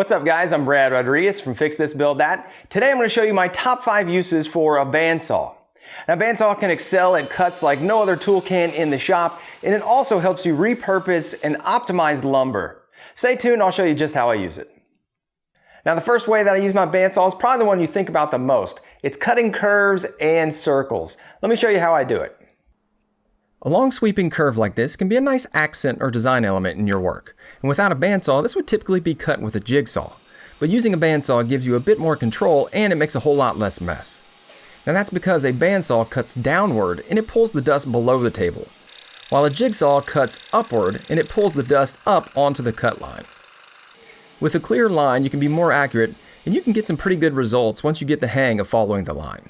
What's up guys, I'm Brad Rodriguez from Fix This Build That. Today I'm going to show you my top 5 uses for a bandsaw. Now bandsaw can excel at cuts like no other tool can in the shop, and it also helps you repurpose and optimize lumber. Stay tuned, I'll show you just how I use it. Now the first way that I use my bandsaw is probably the one you think about the most. It's cutting curves and circles. Let me show you how I do it. A long sweeping curve like this can be a nice accent or design element in your work. And without a bandsaw, this would typically be cut with a jigsaw. But using a bandsaw gives you a bit more control and it makes a whole lot less mess. Now that's because a bandsaw cuts downward and it pulls the dust below the table, while a jigsaw cuts upward and it pulls the dust up onto the cut line. With a clear line, you can be more accurate and you can get some pretty good results once you get the hang of following the line.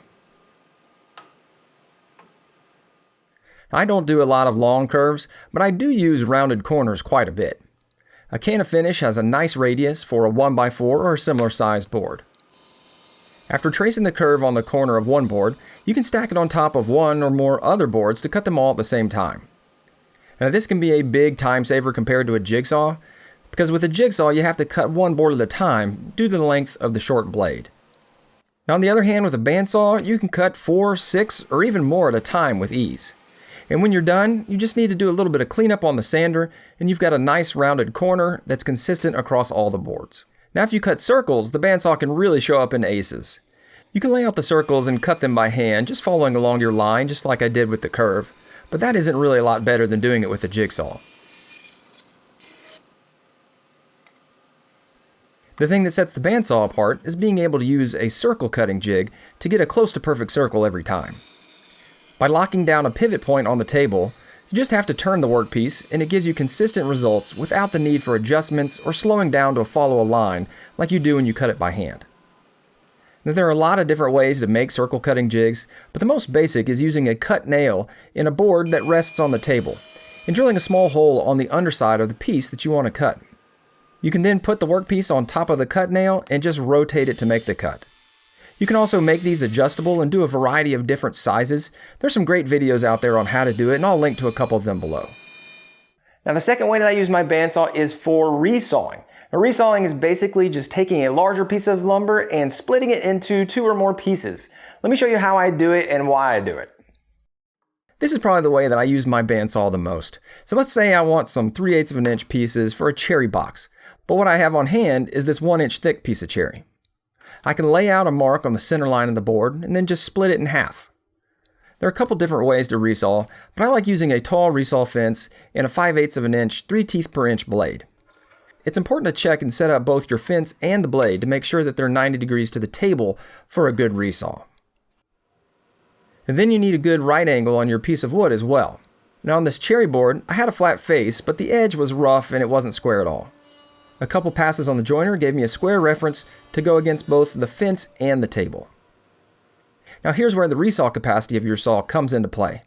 I don't do a lot of long curves, but I do use rounded corners quite a bit. A can of finish has a nice radius for a 1x4 or a similar sized board. After tracing the curve on the corner of one board, you can stack it on top of one or more other boards to cut them all at the same time. Now this can be a big time saver compared to a jigsaw, because with a jigsaw you have to cut one board at a time due to the length of the short blade. Now on the other hand, with a bandsaw you can cut 4, 6, or even more at a time with ease. And when you're done, you just need to do a little bit of cleanup on the sander and you've got a nice rounded corner that's consistent across all the boards. Now if you cut circles, the bandsaw can really show up in aces. You can lay out the circles and cut them by hand, just following along your line, just like I did with the curve, but that isn't really a lot better than doing it with a jigsaw. The thing that sets the bandsaw apart is being able to use a circle cutting jig to get a close to perfect circle every time. By locking down a pivot point on the table, you just have to turn the workpiece and it gives you consistent results without the need for adjustments or slowing down to follow a line like you do when you cut it by hand. Now, there are a lot of different ways to make circle cutting jigs, but the most basic is using a cut nail in a board that rests on the table and drilling a small hole on the underside of the piece that you want to cut. You can then put the workpiece on top of the cut nail and just rotate it to make the cut. You can also make these adjustable and do a variety of different sizes. There's some great videos out there on how to do it, and I'll link to a couple of them below. Now the second way that I use my bandsaw is for resawing. Now resawing is basically just taking a larger piece of lumber and splitting it into 2 or more pieces. Let me show you how I do it and why I do it. This is probably the way that I use my bandsaw the most. So let's say I want some 3/8 of an inch pieces for a cherry box, but what I have on hand is this 1 inch thick piece of cherry. I can lay out a mark on the center line of the board and then just split it in half. There are a couple different ways to resaw, but I like using a tall resaw fence and a 5/8 of an inch 3 teeth per inch blade. It's important to check and set up both your fence and the blade to make sure that they're 90 degrees to the table for a good resaw. And then you need a good right angle on your piece of wood as well. Now on this cherry board, I had a flat face, but the edge was rough and it wasn't square at all. A couple passes on the joiner gave me a square reference to go against both the fence and the table. Now here's where the resaw capacity of your saw comes into play.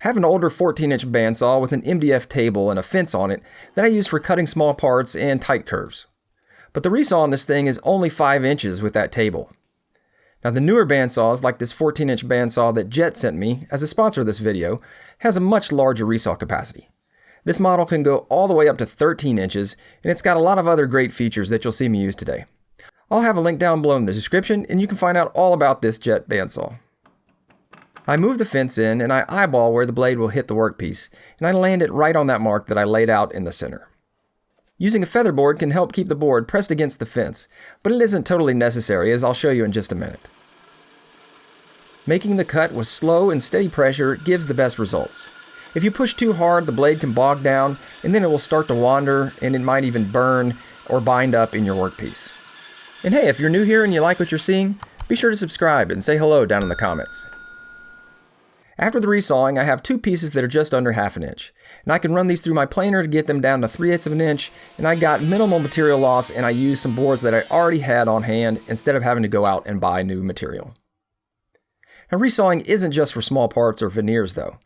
I have an older 14-inch bandsaw with an MDF table and a fence on it that I use for cutting small parts and tight curves. But the resaw on this thing is only 5 inches with that table. Now the newer bandsaws, like this 14-inch bandsaw that Jet sent me as a sponsor of this video, has a much larger resaw capacity. This model can go all the way up to 13 inches, and it's got a lot of other great features that you'll see me use today. I'll have a link down below in the description, and you can find out all about this Jet bandsaw. I move the fence in, and I eyeball where the blade will hit the workpiece, and I land it right on that mark that I laid out in the center. Using a featherboard can help keep the board pressed against the fence, but it isn't totally necessary, as I'll show you in just a minute. Making the cut with slow and steady pressure gives the best results. If you push too hard, the blade can bog down, and then it will start to wander, and it might even burn or bind up in your workpiece. And hey, if you're new here and you like what you're seeing, be sure to subscribe and say hello down in the comments. After the resawing, I have 2 pieces that are just under 1/2 inch, and I can run these through my planer to get them down to 3/8 of an inch, and I got minimal material loss, and I used some boards that I already had on hand instead of having to go out and buy new material. Now resawing isn't just for small parts or veneers though.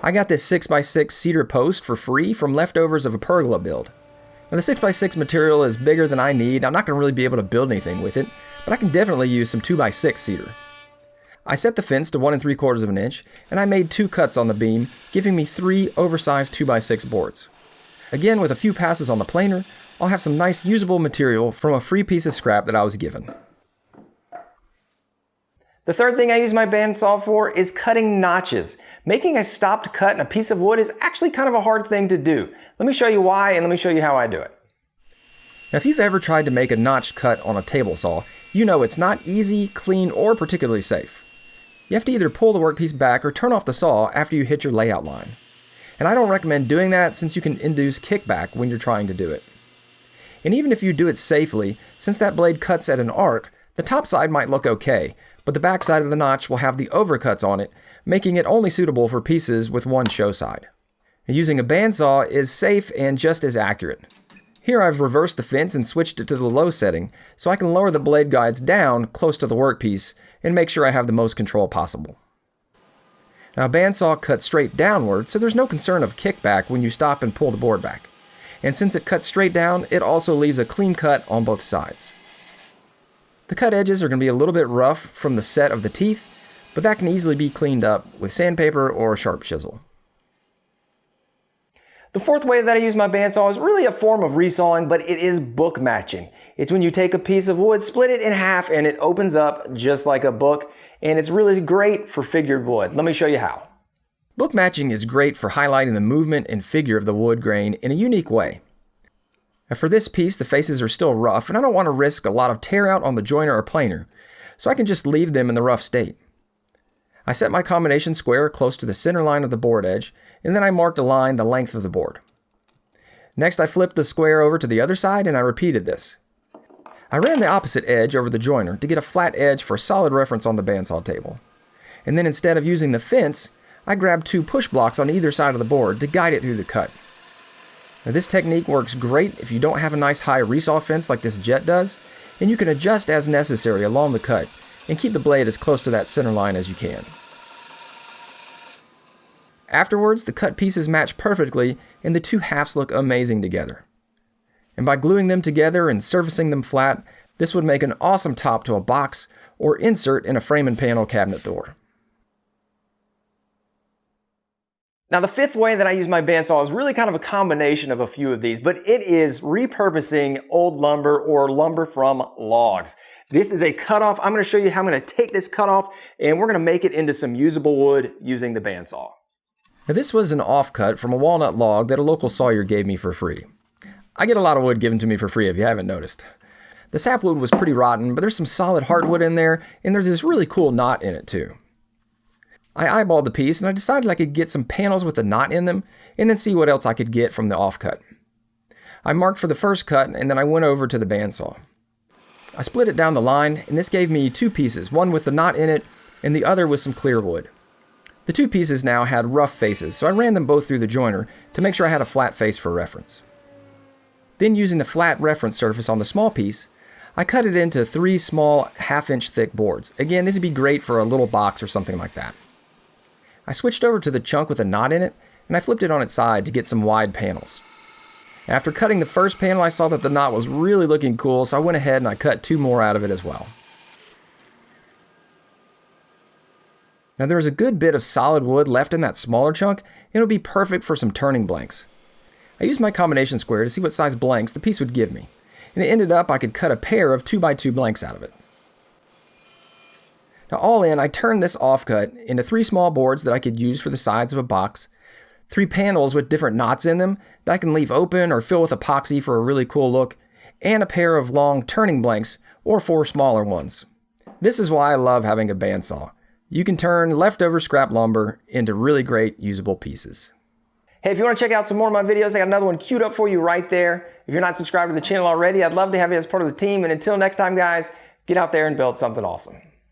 I got this 6x6 cedar post for free from leftovers of a pergola build. Now the 6x6 material is bigger than I need. I'm not going to really be able to build anything with it, but I can definitely use some 2x6 cedar. I set the fence to 1 3/4 of an inch, and I made 2 cuts on the beam, giving me 3 oversized 2x6 boards. Again, with a few passes on the planer, I'll have some nice usable material from a free piece of scrap that I was given. The third thing I use my bandsaw for is cutting notches. Making a stopped cut in a piece of wood is actually kind of a hard thing to do. Let me show you why, and let me show you how I do it. Now, if you've ever tried to make a notched cut on a table saw, you know it's not easy, clean, or particularly safe. You have to either pull the workpiece back or turn off the saw after you hit your layout line. And I don't recommend doing that since you can induce kickback when you're trying to do it. And even if you do it safely, since that blade cuts at an arc, the top side might look okay, but the back side of the notch will have the overcuts on it, making it only suitable for pieces with one show side. Using a bandsaw is safe and just as accurate. Here I've reversed the fence and switched it to the low setting, so I can lower the blade guides down close to the workpiece and make sure I have the most control possible. Now, a bandsaw cuts straight downward, so there's no concern of kickback when you stop and pull the board back. And since it cuts straight down, it also leaves a clean cut on both sides. The cut edges are going to be a little bit rough from the set of the teeth, but that can easily be cleaned up with sandpaper or a sharp chisel. The fourth way that I use my bandsaw is really a form of resawing, but it is book matching. It's when you take a piece of wood, split it in half, and it opens up just like a book, and it's really great for figured wood. Let me show you how. Book matching is great for highlighting the movement and figure of the wood grain in a unique way. Now, for this piece, the faces are still rough, and I don't want to risk a lot of tear out on the joiner or planer, so I can just leave them in the rough state. I set my combination square close to the center line of the board edge, and then I marked a line the length of the board. Next, I flipped the square over to the other side, and I repeated this. I ran the opposite edge over the joiner to get a flat edge for solid reference on the bandsaw table. And then instead of using the fence, I grabbed 2 push blocks on either side of the board to guide it through the cut. Now, this technique works great if you don't have a nice high resaw fence like this jet does, and you can adjust as necessary along the cut and keep the blade as close to that center line as you can. Afterwards, the cut pieces match perfectly and the 2 halves look amazing together. And by gluing them together and surfacing them flat, this would make an awesome top to a box or insert in a frame and panel cabinet door. Now, the fifth way that I use my bandsaw is really kind of a combination of a few of these, but it is repurposing old lumber or lumber from logs. This is a cutoff. I'm going to show you how I'm going to take this cutoff and we're going to make it into some usable wood using the bandsaw. Now, this was an offcut from a walnut log that a local sawyer gave me for free. I get a lot of wood given to me for free if you haven't noticed. The sapwood was pretty rotten, but there's some solid hardwood in there, and there's this really cool knot in it too. I eyeballed the piece and I decided I could get some panels with a knot in them and then see what else I could get from the offcut. I marked for the first cut and then I went over to the bandsaw. I split it down the line and this gave me 2 pieces, one with the knot in it and the other with some clear wood. The 2 pieces now had rough faces, so I ran them both through the joiner to make sure I had a flat face for reference. Then using the flat reference surface on the small piece, I cut it into 3 small 1/2-inch thick boards. Again, this would be great for a little box or something like that. I switched over to the chunk with a knot in it, and I flipped it on its side to get some wide panels. After cutting the first panel, I saw that the knot was really looking cool, so I went ahead and I cut 2 more out of it as well. Now there was a good bit of solid wood left in that smaller chunk, and it would be perfect for some turning blanks. I used my combination square to see what size blanks the piece would give me, and it ended up I could cut a pair of 2x2 blanks out of it. Now all in, I turned this offcut into 3 small boards that I could use for the sides of a box, 3 panels with different knots in them that I can leave open or fill with epoxy for a really cool look, and a pair of long turning blanks or 4 smaller ones. This is why I love having a bandsaw. You can turn leftover scrap lumber into really great usable pieces. Hey, if you want to check out some more of my videos, I got another one queued up for you right there. If you're not subscribed to the channel already, I'd love to have you as part of the team. And until next time, guys, get out there and build something awesome.